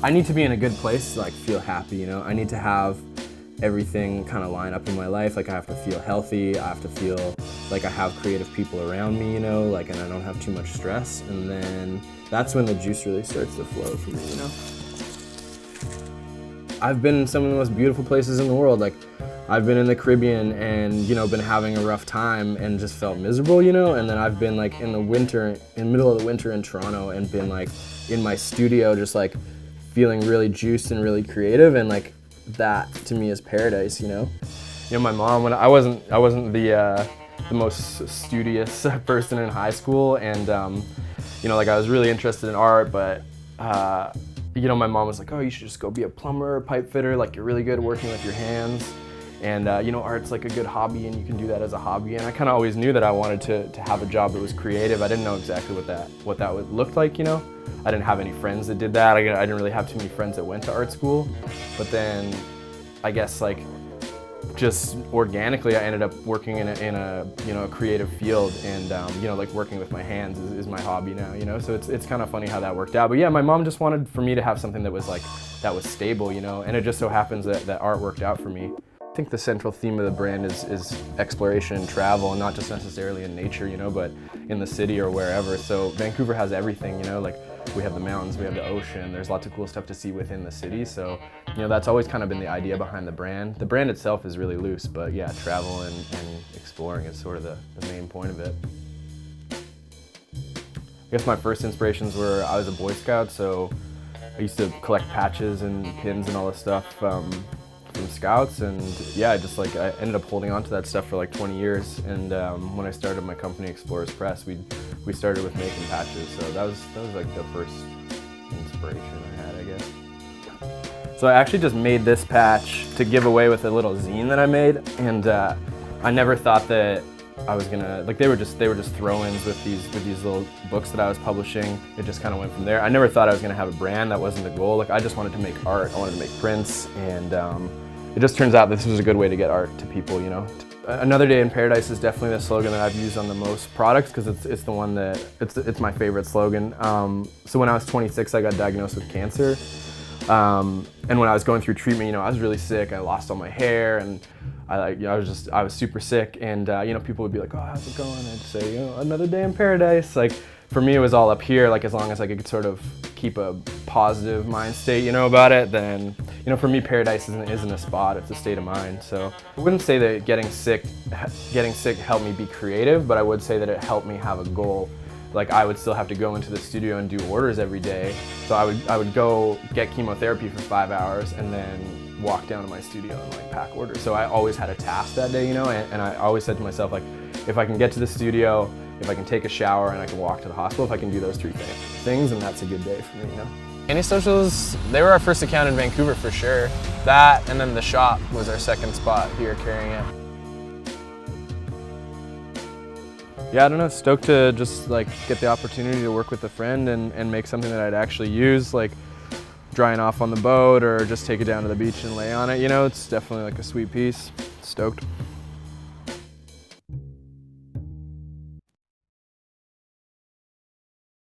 I need to be in a good place to like feel happy, you know? I need to have everything kind of line up in my life. Like I have to feel healthy, I have to feel like I have creative people around me, you know, like, and I don't have too much stress, and then that's when the juice really starts to flow for me, you know? I've been in some of the most beautiful places in the world. Like I've been in the Caribbean and, you know, been having a rough time and just felt miserable, you know? And then I've been like in the winter, in the middle of the winter in Toronto, and been like in my studio just like feeling really juiced and really creative, and like that to me is paradise, you know? You know, my mom, when I wasn't the most studious person in high school, and you know, like I was really interested in art, but you know, my mom was like, oh, you should just go be a plumber or pipe fitter, like you're really good working with your hands. And you know, art's like a good hobby and you can do that as a hobby. And I kind of always knew that I wanted to have a job that was creative. I didn't know exactly what that would look like, you know? I didn't have any friends that did that. I didn't really have too many friends that went to art school. But then I guess like just organically I ended up working in a you know, a creative field, and you know, like working with my hands is my hobby now, you know? So it's kind of funny how that worked out. But yeah, my mom just wanted for me to have something that was stable, you know? And it just so happens that art worked out for me. I think the central theme of the brand is exploration and travel, and not just necessarily in nature, you know, but in the city or wherever. So Vancouver has everything, you know, like we have the mountains, we have the ocean, there's lots of cool stuff to see within the city. So, you know, that's always kind of been the idea behind the brand. The brand itself is really loose, but yeah, travel and exploring is sort of the main point of it. I guess my first inspirations were, I was a Boy Scout, so I used to collect patches and pins and all this stuff from Scouts, and yeah, I ended up holding on to that stuff for like 20 years. And when I started my company, Explorers Press, we started with making patches, so that was like the first inspiration I had, I guess. So I actually just made this patch to give away with a little zine that I made, and I never thought that I was gonna, like, they were just throw-ins with these little books that I was publishing. It just kind of went from there. I never thought I was gonna have a brand. That wasn't the goal. Like, I just wanted to make art. I wanted to make prints, and it just turns out this was a good way to get art to people, you know. Another Day in Paradise is definitely the slogan that I've used on the most products, because it's the one that it's my favorite slogan. So when I was 26, I got diagnosed with cancer, and when I was going through treatment, you know, I was really sick. I lost all my hair, and I was super sick, and you know, people would be like, oh, how's it going? I'd say, you know, another day in paradise. Like, for me, it was all up here. Like, as long as I could sort of keep a positive mind state, you know, about it, then, you know, for me, paradise isn't a spot, it's a state of mind. So I wouldn't say that getting sick helped me be creative, but I would say that it helped me have a goal. Like, I would still have to go into the studio and do orders every day. So I would go get chemotherapy for 5 hours and then walk down to my studio and like pack orders. So I always had a task that day, you know, and I always said to myself, like, if I can get to the studio, if I can take a shower, and I can walk to the hospital, if I can do those three things, and that's a good day for me, you know. Antisocials, they were our first account in Vancouver for sure. That, and then the shop was our second spot here carrying it. Yeah, I don't know, stoked to just like get the opportunity to work with a friend and make something that I'd actually use, like drying off on the boat or just take it down to the beach and lay on it, you know. It's definitely like a sweet piece. Stoked.